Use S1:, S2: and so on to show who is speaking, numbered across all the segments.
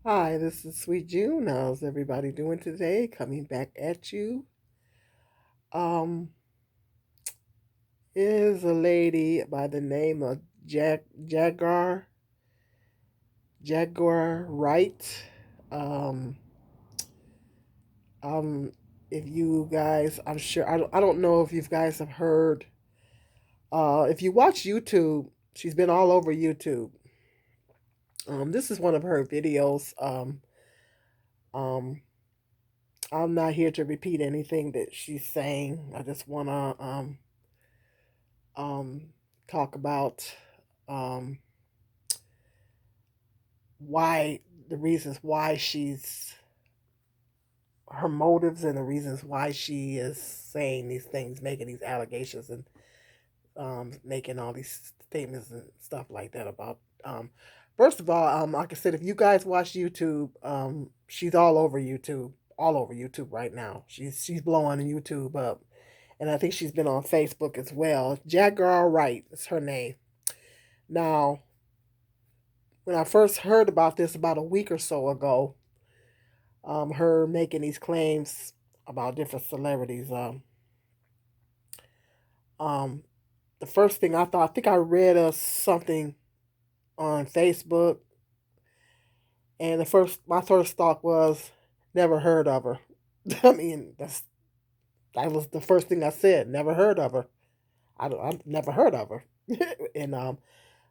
S1: Hi, this is Sweet June. How's everybody doing today? Coming back at you. Um, is a lady by the name of Jaguar Wright. Um, um, if you guys, I'm sure I don't know if you guys have heard. If you watch YouTube, she's been all over YouTube. This is one of her videos. Um, I'm not here to repeat anything that she's saying. I just wanna um, talk about um, why the reasons why she's her motives and the reasons why she is saying these things, making these allegations, and making all these statements and stuff like that about. First of all, like I said, if you guys watch YouTube, she's all over YouTube right now. She's blowing YouTube up, and I think she's been on Facebook as well. Jaguar Wright is her name. Now, when I first heard about this about a week or so ago, her making these claims about different celebrities. Um, the first thing I thought, I think I read something on Facebook, and my first thought was, never heard of her. I mean, that was the first thing I said. Never heard of her. I've never heard of her. and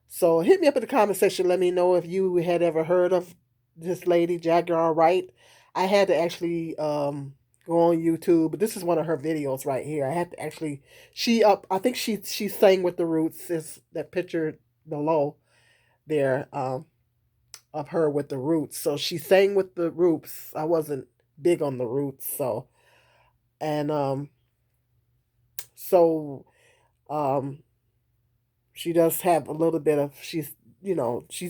S1: So hit me up in the comment section. Let me know if you had ever heard of this lady, Jaguar Wright. I had to actually go on YouTube, but this is one of her videos right here. I had to actually I think she sang with the Roots. Is that picture below there of her with the Roots. So she sang with the Roots. I wasn't big on the Roots, and so um she does have a little bit of she's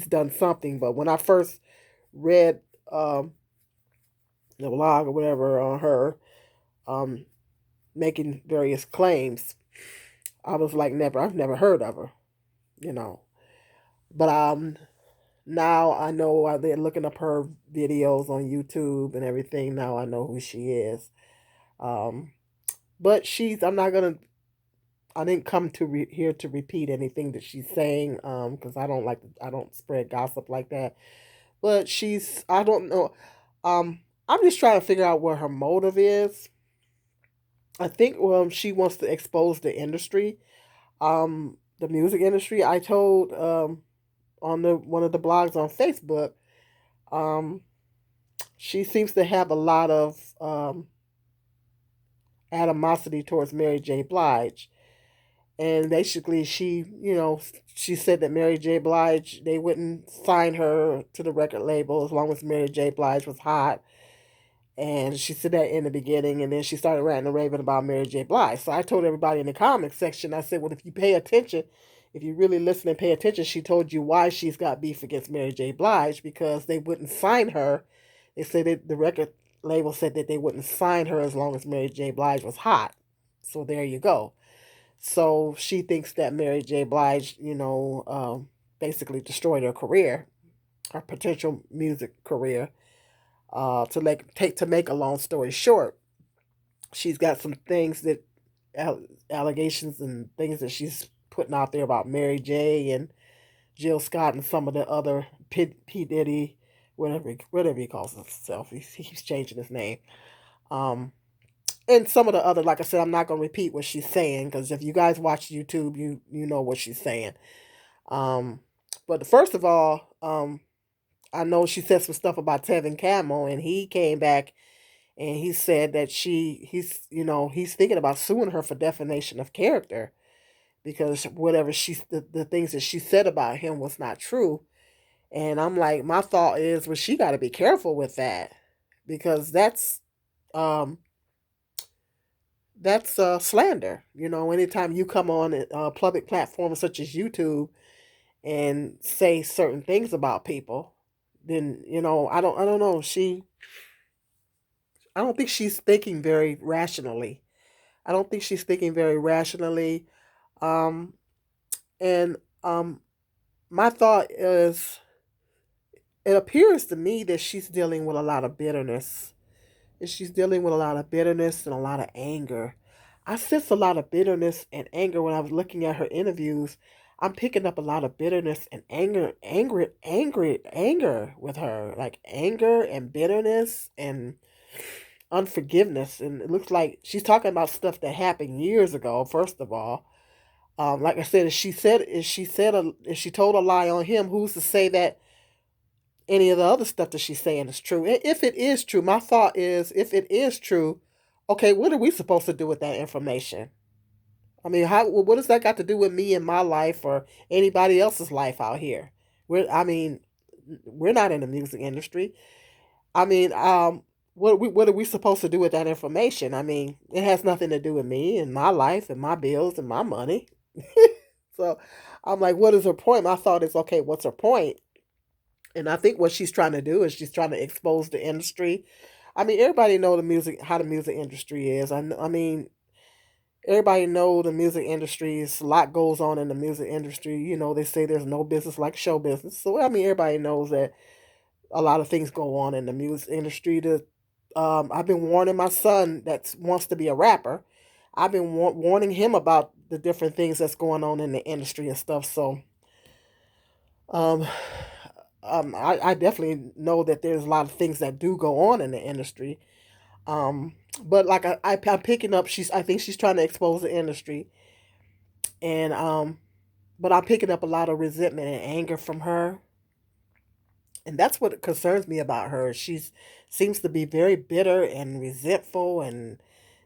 S1: done something, but when I first read the blog or whatever on her um, making various claims, I was like, I've never heard of her, you know. But now I know I've been looking up her videos on YouTube and everything. Now I know who she is. Um, but I'm not gonna. I didn't come here to repeat anything that she's saying. Because I don't spread gossip like that. But I don't know. I'm just trying to figure out what her motive is. I think she wants to expose the industry, the music industry. I told on the one of the blogs on Facebook, um, she seems to have a lot of animosity towards Mary J. Blige, and basically she said that Mary J. Blige, they wouldn't sign her to the record label as long as Mary J. Blige was hot. And she said that in the beginning, and then she started ranting and raving about Mary J. Blige. So I told everybody in the comments section, I said, well, if you pay attention, if you really listen and pay attention, she told you why she's got beef against Mary J. Blige, because they wouldn't sign her. They said that the record label said that they wouldn't sign her as long as Mary J. Blige was hot. So there you go. So she thinks that Mary J. Blige, basically destroyed her career, her potential music career. To make a long story short, she's got some things that allegations and things that she's putting out there about Mary J. and Jill Scott and some of the other P Diddy, whatever he calls himself. He keeps changing his name. Um, and some of the other, like I said, I'm not going to repeat what she's saying, because if you guys watch YouTube, you know what she's saying. Um, but first of all, I know she said some stuff about Tevin Campbell, and he came back and he said that he's thinking about suing her for defamation of character, because whatever the things that she said about him was not true. And I'm like, my thought is, well, she got to be careful with that, because um that's slander. Anytime you come on a public platform such as YouTube and say certain things about people, then I don't know. I don't think she's thinking very rationally. I don't think she's thinking very rationally. Um, and My thought is, it appears to me that she's dealing with a lot of bitterness. And she's dealing with a lot of bitterness and a lot of anger. I sense a lot of bitterness and anger when I was looking at her interviews. I'm picking up a lot of bitterness and anger with her, like anger and bitterness and unforgiveness. And it looks like she's talking about stuff that happened years ago. First of all, like I said, if she told a lie on him, who's to say that any of the other stuff that she's saying is true? If it is true, my thought is, if it is true, okay, what are we supposed to do with that information? I mean, what does that got to do with me and my life or anybody else's life out here? I mean, we're not in the music industry. I mean, what are we supposed to do with that information? I mean, it has nothing to do with me and my life and my bills and my money. So I'm like, what is her point? My thought is, okay, what's her point? And I think what she's trying to do is she's trying to expose the industry. I mean, everybody know how the music industry is. I mean, everybody know the music industry is a lot goes on in the music industry. You know, they say there's no business like show business. So I mean, everybody knows that a lot of things go on in the music industry. I've been warning my son that wants to be a rapper. I've been warning him about the different things that's going on in the industry and stuff. So um, I definitely know that there's a lot of things that do go on in the industry. But like I'm picking up, I think she's trying to expose the industry, and but I'm picking up a lot of resentment and anger from her, and that's what concerns me about her. She's seems to be very bitter and resentful and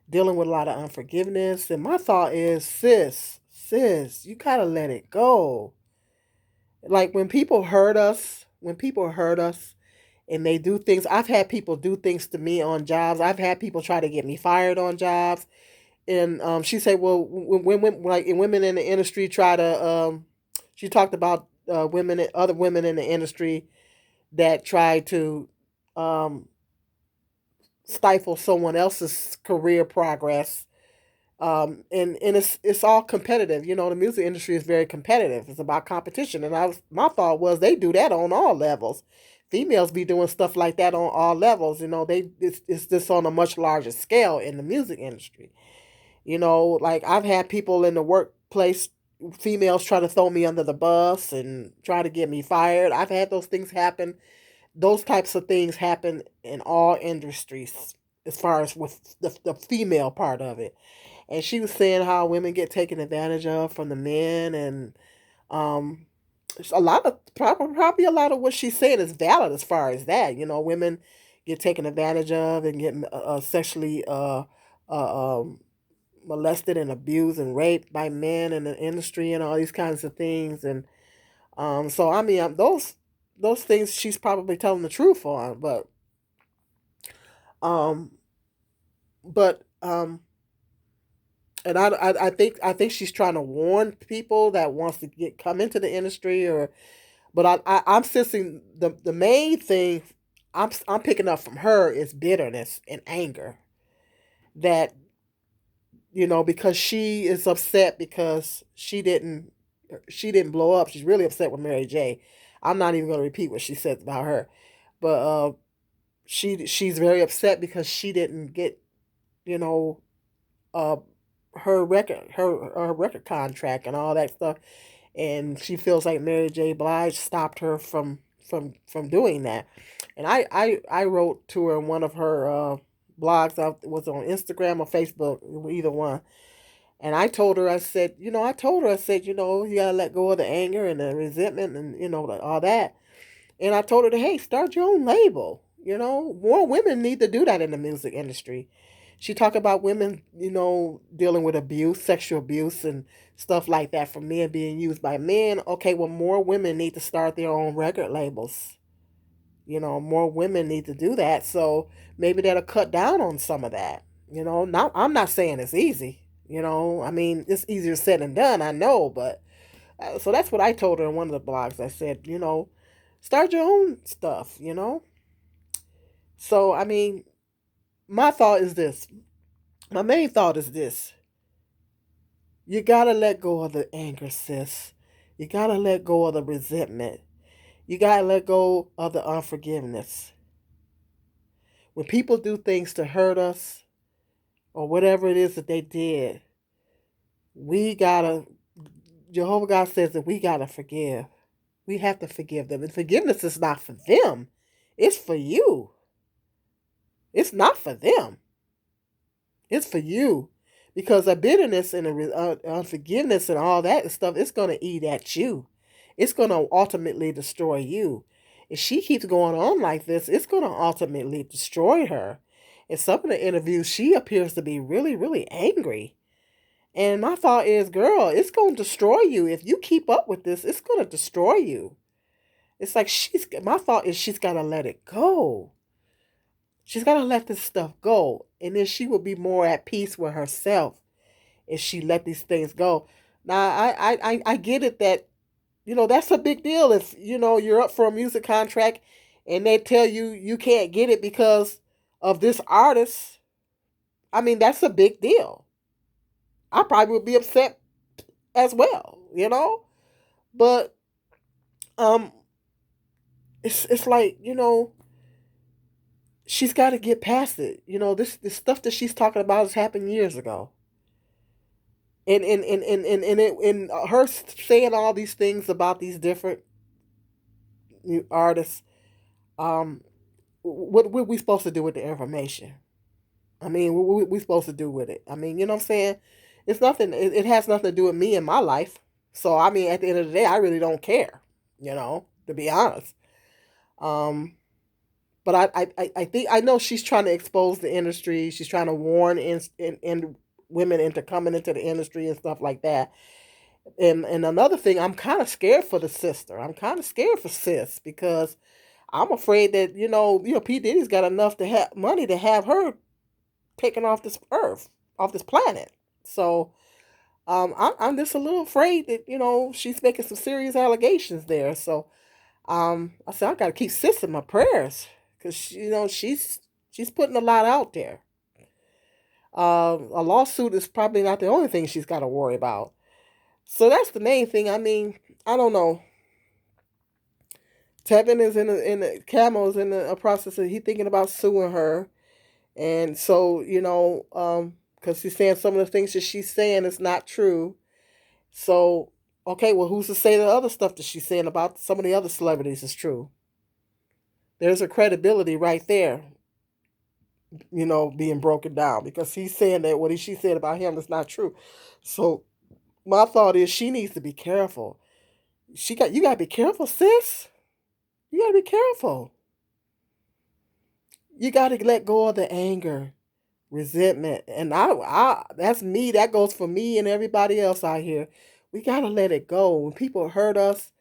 S1: dealing with a lot of unforgiveness. And my thought is, sis, you gotta let it go. Like when people hurt us and they do things, I've had people do things to me on jobs. I've had people try to get me fired on jobs. And she said, well, when women in the industry try to, she talked about other women in the industry that try to um, stifle someone else's career progress. And it's all competitive. You know, the music industry is very competitive. It's about competition. And my thought was they do that on all levels. Females be doing stuff like that on all levels. You know, it's just on a much larger scale in the music industry. You know, like I've had people in the workplace, females try to throw me under the bus and try to get me fired. I've had those things happen. Those types of things happen in all industries as far as with the female part of it. And she was saying how women get taken advantage of from the men, and um, a lot of probably a lot of what she's saying is valid as far as that. You know, women get taken advantage of and get sexually molested and abused and raped by men in the industry and all these kinds of things. And so I mean, those things she's probably telling the truth on, um, but and I think she's trying to warn people that wants to come into the industry, or but I'm sensing the main thing I'm picking up from her is bitterness and anger, that you know, because she is upset because she didn't blow up. She's really upset with Mary J. I'm not even going to repeat what she said about her, but she's very upset because she didn't get, you know, uh her record contract and all that stuff, and she feels like Mary J. Blige stopped her from doing that. And I wrote to her in one of her blogs. I was on Instagram or Facebook, either one. And I told her, I said, you know, you gotta let go of the anger and the resentment and you know all that. And I told her to, hey, start your own label. You know, more women need to do that in the music industry. She talked about women, you know, dealing with abuse, sexual abuse, and stuff like that from men being used by men. Okay, well, more women need to start their own record labels. You know, more women need to do that. So maybe that'll cut down on some of that. You know, now I'm not saying it's easy. You know, I mean, it's easier said than done, I know, but so that's what I told her in one of the blogs. I said, you know, start your own stuff, you know? So, I mean, my thought is this. My main thought is this. You gotta let go of the anger, sis. You gotta let go of the resentment. You gotta let go of the unforgiveness. When people do things to hurt us or whatever it is that they did, we gotta, Jehovah God says that we gotta forgive. We have to forgive them. And forgiveness is not for them, it's for you. It's not for them, it's for you. Because the bitterness and the unforgiveness and all that stuff, it's going to eat at you. It's going to ultimately destroy you. If she keeps going on like this, it's going to ultimately destroy her. In some of the interviews, she appears to be really, really angry. And my thought is, girl, it's going to destroy you. If you keep up with this, it's going to destroy you. It's like my thought is she's got to let it go. She's got to let this stuff go. And then she will be more at peace with herself if she let these things go. Now, I get it that, that's a big deal if, you're up for a music contract and they tell you you can't get it because of this artist. I mean, that's a big deal. I probably would be upset as well. But um it's like, she's got to get past it. This stuff that she's talking about has happened years ago. And her saying all these things about these different artists, um, what are we supposed to do with the information? I mean, what we supposed to do with it? I mean, you know what I'm saying? It's nothing. It has nothing to do with me and my life. So I mean, at the end of the day, I really don't care. To be honest. Um, but I think I know she's trying to expose the industry. She's trying to warn in women into coming into the industry and stuff like that. And another thing, I'm kind of scared for the sister. I'm kind of scared for sis because I'm afraid that P Diddy's got enough to have money to have her taken off this earth, off this planet. So I'm just a little afraid that she's making some serious allegations there. So I said I got to keep sis in my prayers because she's putting a lot out there. A lawsuit is probably not the only thing she's got to worry about. So that's the main thing. I mean, I don't know. Tevin is Camo's in a process of he thinking about suing her, and so because he's saying some of the things that she's saying is not true. So okay, well, who's to say the other stuff that she's saying about some of the other celebrities is true? There's a credibility right there, being broken down because he's saying that what she said about him is not true. So my thought is she needs to be careful. You gotta be careful, sis. You gotta be careful. You gotta let go of the anger, resentment, and I that's me. That goes for me and everybody else out here. We gotta let it go. When people hurt us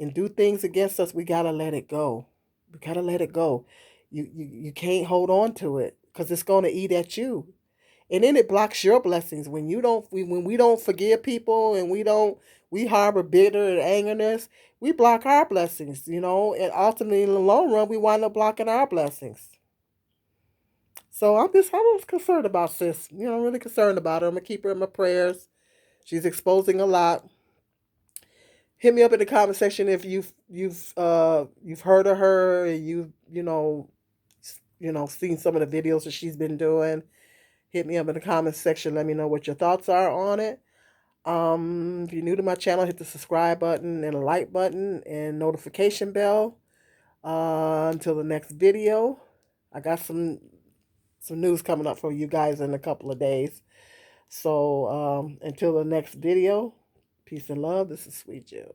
S1: and do things against us, we gotta let it go. We gotta let it go. You can't hold on to it because it's gonna eat at you. And then it blocks your blessings when when we don't forgive people and we harbor bitter and angerness, we block our blessings, and ultimately in the long run we wind up blocking our blessings. So I'm just concerned about sis. I'm really concerned about her. I'm gonna keep her in my prayers. She's exposing a lot. Hit me up in the comment section if you've heard of her and seen some of the videos that she's been doing. Hit me up in the comment section. Let me know what your thoughts are on it. If you're new to my channel, hit the subscribe button and the like button and notification bell. Until the next video, I got some news coming up for you guys in a couple of days. So until the next video, peace and love. This is Sweet Jill.